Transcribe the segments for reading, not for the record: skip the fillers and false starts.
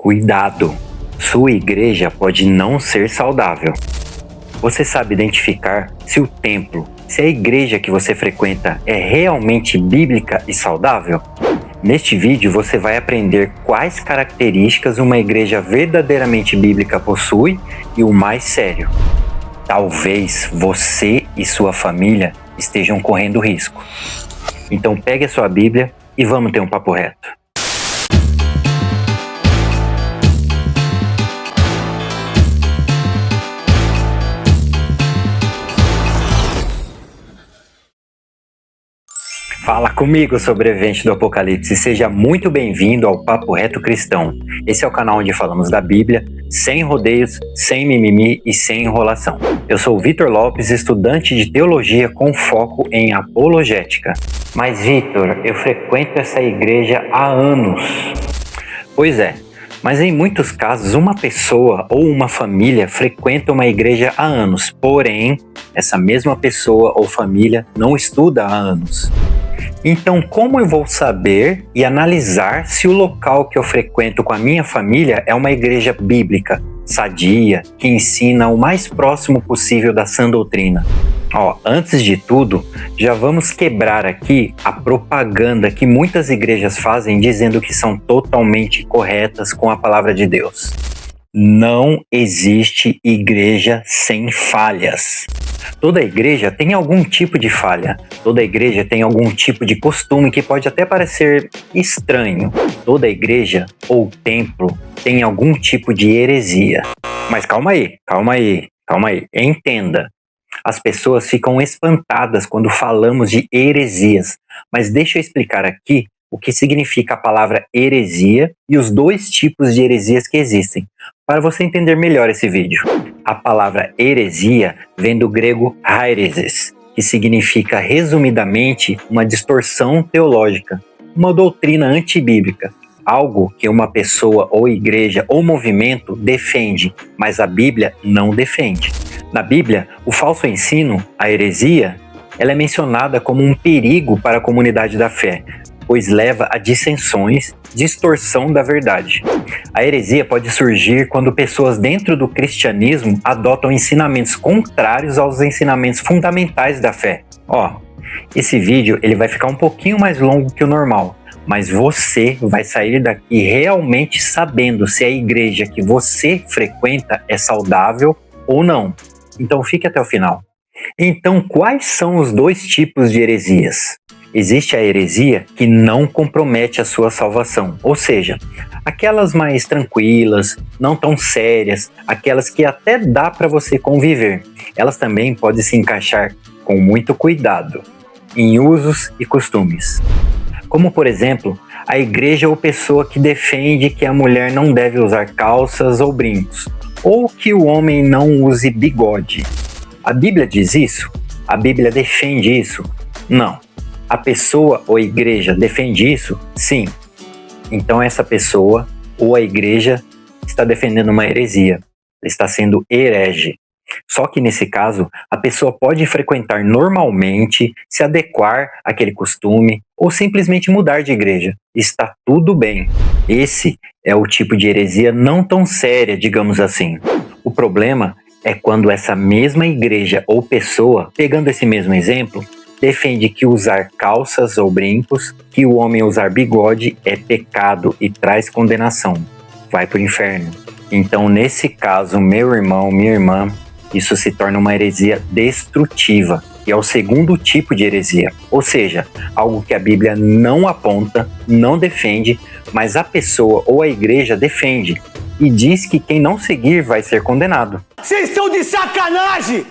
Cuidado! Sua igreja pode não ser saudável. Você sabe identificar se o templo, se a igreja que você frequenta é realmente bíblica e saudável? Neste vídeo você vai aprender quais características uma igreja verdadeiramente bíblica possui e o mais sério. Talvez você e sua família estejam correndo risco. Então pegue a sua Bíblia e vamos ter um papo reto. Fala comigo, sobrevivente do Apocalipse, seja muito bem-vindo ao Papo Reto Cristão. Esse é o canal onde falamos da Bíblia, sem rodeios, sem mimimi e sem enrolação. Eu sou o Vitor Lopes, estudante de teologia com foco em apologética. Mas Vitor, eu frequento essa igreja há anos. Pois é, mas em muitos casos uma pessoa ou uma família frequenta uma igreja há anos, porém, essa mesma pessoa ou família não estuda há anos. Então, como eu vou saber e analisar se o local que eu frequento com a minha família é uma igreja bíblica, sadia, que ensina o mais próximo possível da sã doutrina? Antes de tudo, já vamos quebrar aqui a propaganda que muitas igrejas fazem dizendo que são totalmente corretas com a palavra de Deus. Não existe igreja sem falhas. Toda igreja tem algum tipo de falha, toda igreja tem algum tipo de costume que pode até parecer estranho. Toda igreja ou templo tem algum tipo de heresia. Mas calma aí, entenda. As pessoas ficam espantadas quando falamos de heresias, mas deixa eu explicar aqui o que significa a palavra heresia e os dois tipos de heresias que existem, para você entender melhor esse vídeo. A palavra heresia vem do grego haereses, que significa resumidamente uma distorção teológica, uma doutrina antibíblica, algo que uma pessoa ou igreja ou movimento defende, mas a Bíblia não defende. Na Bíblia, o falso ensino, a heresia, ela é mencionada como um perigo para a comunidade da fé, pois leva a dissensões, distorção da verdade. A heresia pode surgir quando pessoas dentro do cristianismo adotam ensinamentos contrários aos ensinamentos fundamentais da fé. Esse vídeo ele vai ficar um pouquinho mais longo que o normal, mas você vai sair daqui realmente sabendo se a igreja que você frequenta é saudável ou não. Então fique até o final. Então, quais são os dois tipos de heresias? Existe a heresia que não compromete a sua salvação, ou seja, aquelas mais tranquilas, não tão sérias, aquelas que até dá para você conviver. Elas também podem se encaixar com muito cuidado em usos e costumes. Como, por exemplo, a igreja ou pessoa que defende que a mulher não deve usar calças ou brincos, ou que o homem não use bigode. A Bíblia diz isso? A Bíblia defende isso? Não. A pessoa ou a igreja defende isso? Sim. Então essa pessoa ou a igreja está defendendo uma heresia, está sendo herege. Só que nesse caso, a pessoa pode frequentar normalmente, se adequar àquele costume ou simplesmente mudar de igreja. Está tudo bem. Esse é o tipo de heresia não tão séria, digamos assim. O problema é quando essa mesma igreja ou pessoa, pegando esse mesmo exemplo, defende que usar calças ou brincos, que o homem usar bigode é pecado e traz condenação. Vai para o inferno. Então, nesse caso, meu irmão, minha irmã, isso se torna uma heresia destrutiva, que é o segundo tipo de heresia. Ou seja, algo que a Bíblia não aponta, não defende, mas a pessoa ou a igreja defende e diz que quem não seguir vai ser condenado. Vocês estão de sacanagem!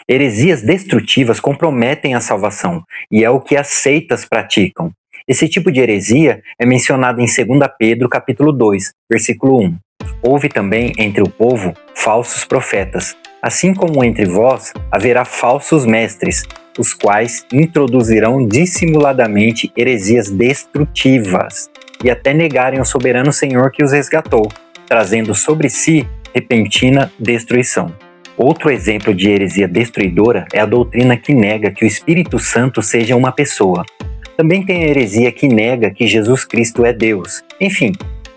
Heresias destrutivas comprometem a salvação, e é o que as seitas praticam. Esse tipo de heresia é mencionado em 2 Pedro capítulo 2, versículo 1. Houve também entre o povo falsos profetas, assim como entre vós haverá falsos mestres, os quais introduzirão dissimuladamente heresias destrutivas, e até negarem o soberano Senhor que os resgatou, trazendo sobre si repentina destruição. Outro exemplo de heresia destruidora é a doutrina que nega que o Espírito Santo seja uma pessoa. Também tem a heresia que nega que Jesus Cristo é Deus. Enfim,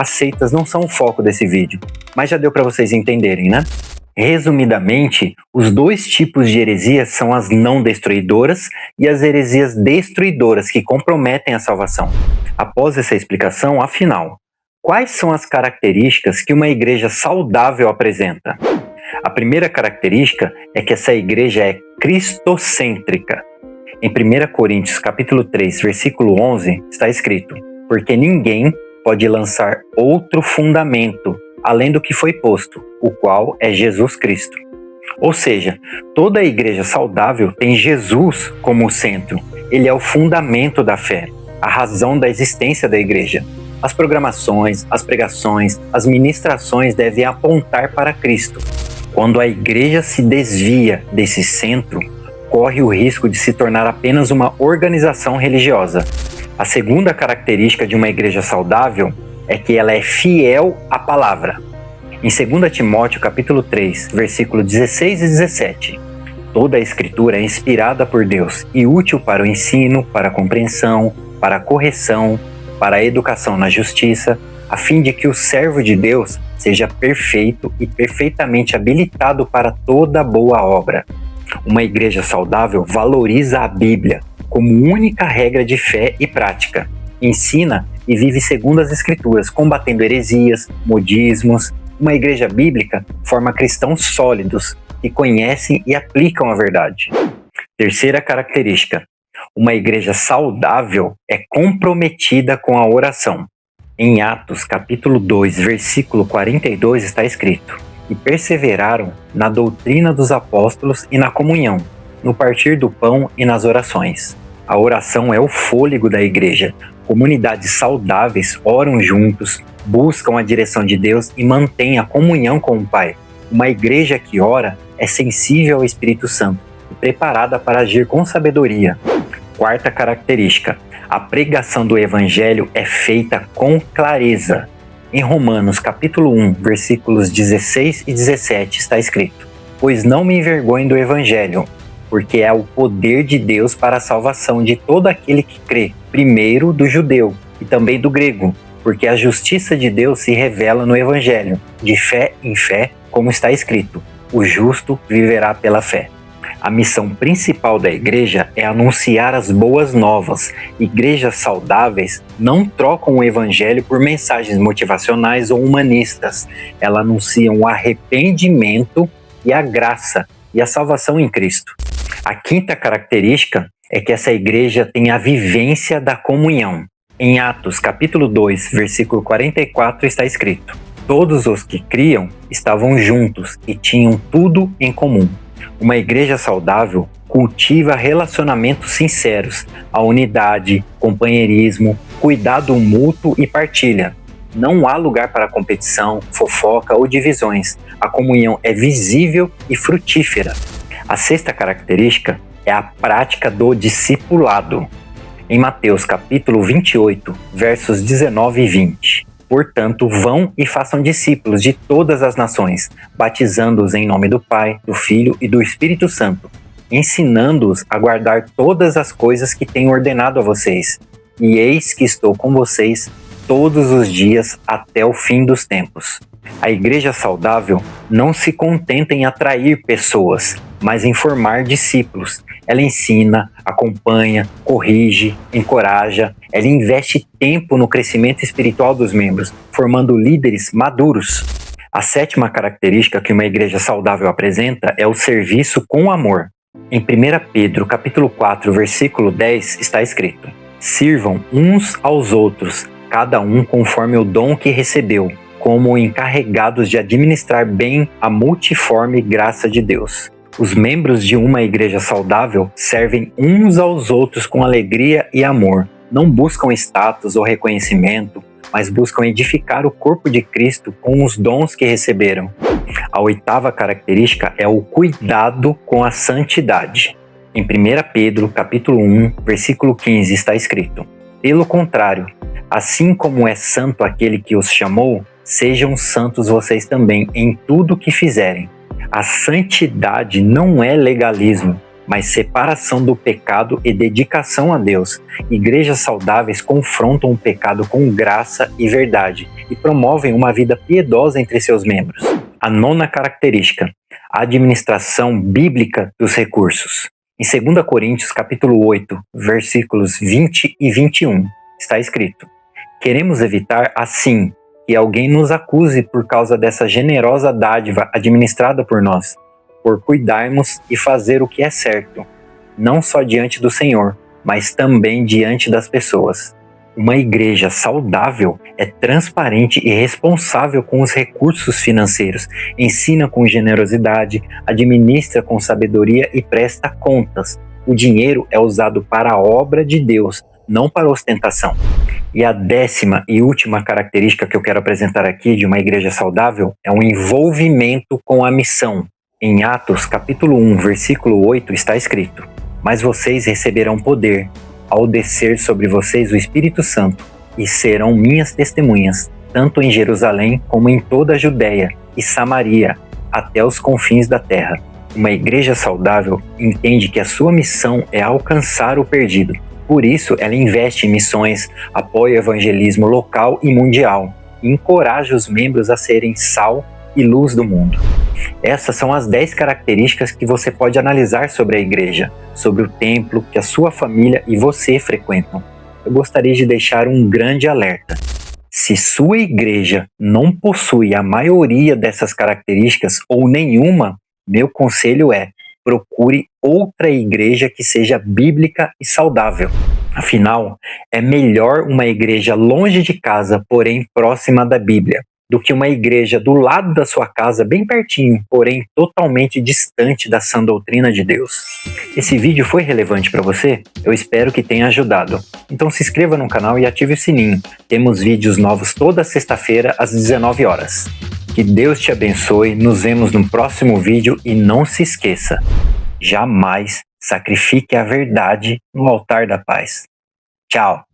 as seitas não são o foco desse vídeo, mas já deu para vocês entenderem, né? Resumidamente, os dois tipos de heresias são as não destruidoras e as heresias destruidoras que comprometem a salvação. Após essa explicação, afinal, quais são as características que uma igreja saudável apresenta? A primeira característica é que essa igreja é cristocêntrica. Em 1 Coríntios capítulo 3, versículo 11, está escrito: porque ninguém pode lançar outro fundamento além do que foi posto, o qual é Jesus Cristo. Ou seja, toda a igreja saudável tem Jesus como o centro. Ele é o fundamento da fé, a razão da existência da igreja. As programações, as pregações, as ministrações devem apontar para Cristo. Quando a igreja se desvia desse centro, corre o risco de se tornar apenas uma organização religiosa. A segunda característica de uma igreja saudável é que ela é fiel à palavra. Em 2 Timóteo capítulo 3, versículos 16 e 17, toda a escritura é inspirada por Deus e útil para o ensino, para a compreensão, para a correção, para a educação na justiça, a fim de que o servo de Deus seja perfeito e perfeitamente habilitado para toda boa obra. Uma igreja saudável valoriza a Bíblia como única regra de fé e prática. Ensina e vive segundo as Escrituras, combatendo heresias, modismos. Uma igreja bíblica forma cristãos sólidos que conhecem e aplicam a verdade. Terceira característica: uma igreja saudável é comprometida com a oração. Em Atos capítulo 2, versículo 42 está escrito: e perseveraram na doutrina dos apóstolos e na comunhão, no partir do pão e nas orações. A oração é o fôlego da igreja. Comunidades saudáveis oram juntos, buscam a direção de Deus e mantêm a comunhão com o Pai. Uma igreja que ora é sensível ao Espírito Santo e preparada para agir com sabedoria. Quarta característica: a pregação do Evangelho é feita com clareza. Em Romanos capítulo 1, versículos 16 e 17 está escrito: pois não me envergonho do Evangelho, porque é o poder de Deus para a salvação de todo aquele que crê, primeiro do judeu e também do grego, porque a justiça de Deus se revela no Evangelho, de fé em fé, como está escrito: o justo viverá pela fé. A missão principal da igreja é anunciar as boas novas. Igrejas saudáveis não trocam o evangelho por mensagens motivacionais ou humanistas. Elas anunciam o arrependimento e a graça e a salvação em Cristo. A quinta característica é que essa igreja tem a vivência da comunhão. Em Atos capítulo 2, versículo 44 está escrito: todos os que criam estavam juntos e tinham tudo em comum. Uma igreja saudável cultiva relacionamentos sinceros, a unidade, companheirismo, cuidado mútuo e partilha. Não há lugar para competição, fofoca ou divisões. A comunhão é visível e frutífera. A sexta característica é a prática do discipulado. Em Mateus capítulo 28, versos 19 e 20. Portanto, vão e façam discípulos de todas as nações, batizando-os em nome do Pai, do Filho e do Espírito Santo, ensinando-os a guardar todas as coisas que tenho ordenado a vocês. E eis que estou com vocês todos os dias até o fim dos tempos. A igreja saudável não se contenta em atrair pessoas, mas em formar discípulos. Ela ensina, acompanha, corrige, encoraja. Ela investe tempo no crescimento espiritual dos membros, formando líderes maduros. A sétima característica que uma igreja saudável apresenta é o serviço com amor. Em 1 Pedro capítulo 4, versículo 10 está escrito: sirvam uns aos outros, cada um conforme o dom que recebeu, como encarregados de administrar bem a multiforme graça de Deus. Os membros de uma igreja saudável servem uns aos outros com alegria e amor. Não buscam status ou reconhecimento, mas buscam edificar o corpo de Cristo com os dons que receberam. A oitava característica é o cuidado com a santidade. Em 1 Pedro capítulo 1, versículo 15 está escrito: pelo contrário, assim como é santo aquele que os chamou, sejam santos vocês também em tudo o que fizerem. A santidade não é legalismo, mas separação do pecado e dedicação a Deus. Igrejas saudáveis confrontam o pecado com graça e verdade e promovem uma vida piedosa entre seus membros. A nona característica: a administração bíblica dos recursos. Em 2 Coríntios capítulo 8, versículos 20 e 21, está escrito: queremos evitar, assim, que alguém nos acuse por causa dessa generosa dádiva administrada por nós, por cuidarmos e fazer o que é certo, não só diante do Senhor, mas também diante das pessoas. Uma igreja saudável é transparente e responsável com os recursos financeiros, ensina com generosidade, administra com sabedoria e presta contas. O dinheiro é usado para a obra de Deus, não para ostentação. E a 10ª e última característica que eu quero apresentar aqui de uma igreja saudável é um envolvimento com a missão. Em Atos capítulo 1, versículo 8 está escrito: mas vocês receberão poder ao descer sobre vocês o Espírito Santo, e serão minhas testemunhas, tanto em Jerusalém como em toda a Judéia e Samaria, até os confins da terra. Uma igreja saudável entende que a sua missão é alcançar o perdido. Por isso, ela investe em missões, apoia o evangelismo local e mundial, e encoraja os membros a serem sal e luz do mundo. Essas são as 10 características que você pode analisar sobre a igreja, sobre o templo que a sua família e você frequentam. Eu gostaria de deixar um grande alerta. Se sua igreja não possui a maioria dessas características ou nenhuma, meu conselho é: procure outra igreja que seja bíblica e saudável. Afinal, é melhor uma igreja longe de casa, porém próxima da Bíblia, do que uma igreja do lado da sua casa, bem pertinho, porém totalmente distante da sã doutrina de Deus. Esse vídeo foi relevante para você? Eu espero que tenha ajudado. Então se inscreva no canal e ative o sininho. Temos vídeos novos toda sexta-feira às 19 horas. Que Deus te abençoe, nos vemos no próximo vídeo e não se esqueça, jamais sacrifique a verdade no altar da paz. Tchau!